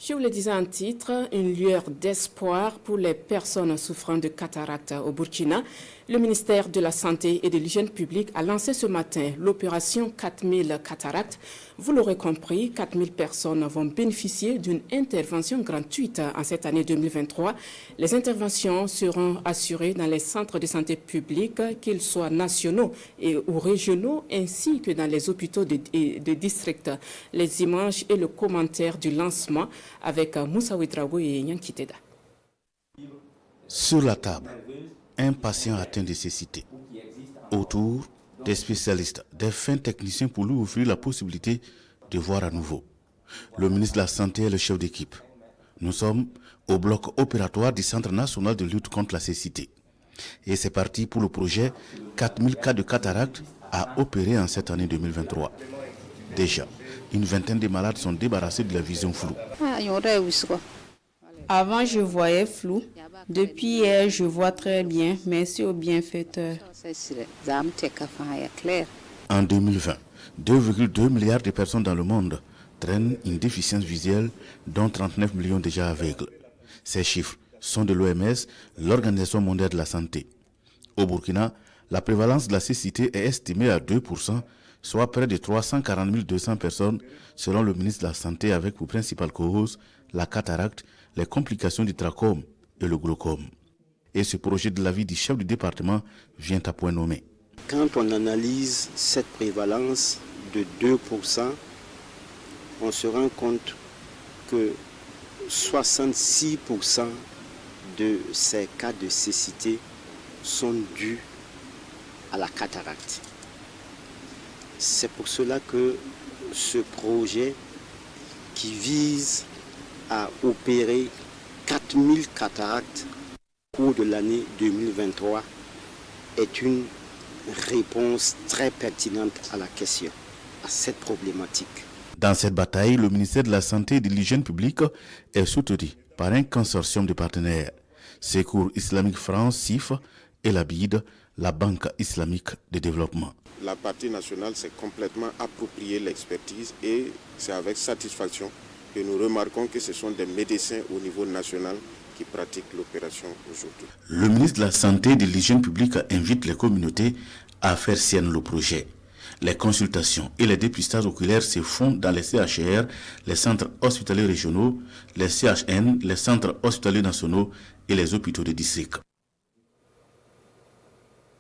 Je vous le disais en titre, une lueur d'espoir pour les personnes souffrant de cataracte au Burkina. Le ministère de la Santé et de l'Hygiène publique a lancé ce matin l'opération 4000 cataractes. Vous l'aurez compris, 4000 personnes vont bénéficier d'une intervention gratuite en cette année 2023. Les interventions seront assurées dans les centres de santé publics, qu'ils soient nationaux ou régionaux, ainsi que dans les hôpitaux de district. Les images et le commentaire du lancement avec Moussa Ouedraogo et Nyanki Teda. Sur la table, un patient atteint de cécité. Autour, des spécialistes, des fins techniciens pour lui offrir la possibilité de voir à nouveau. Le ministre de la Santé est le chef d'équipe. Nous sommes au bloc opératoire du Centre national de lutte contre la cécité. Et c'est parti pour le projet 4000 cas de cataracte à opérer en cette année 2023. Déjà, une vingtaine de malades sont débarrassés de la vision floue. Avant, je voyais flou. Depuis hier, je vois très bien. Merci au bienfaiteur. En 2020, 2,2 milliards de personnes dans le monde traînent une déficience visuelle, dont 39 millions déjà aveugles. Ces chiffres sont de l'OMS, l'Organisation mondiale de la santé. Au Burkina, la prévalence de la cécité est estimée à 2%, soit près de 340 200 personnes, selon le ministre de la Santé, avec pour principale cause la cataracte, les complications du trachome et le glaucome. Et ce projet de l'avis du chef du département vient à point nommé. Quand on analyse cette prévalence de 2%, on se rend compte que 66% de ces cas de cécité sont dus à la cataracte. C'est pour cela que ce projet qui vise à opérer 4000 cataractes au cours de l'année 2023 est une réponse très pertinente à la question, à cette problématique. Dans cette bataille, le ministère de la Santé et de l'Hygiène publique est soutenu par un consortium de partenaires. Secours Islamique France, CIF, et la BID, la Banque islamique de développement. La partie nationale s'est complètement approprié l'expertise et c'est avec satisfaction que nous remarquons que ce sont des médecins au niveau national qui pratiquent l'opération aujourd'hui. Le ministre de la Santé et de l'Hygiène publique invite les communautés à faire sienne le projet. Les consultations et les dépistages oculaires se font dans les CHR, les centres hospitaliers régionaux, les CHN, les centres hospitaliers nationaux et les hôpitaux de district.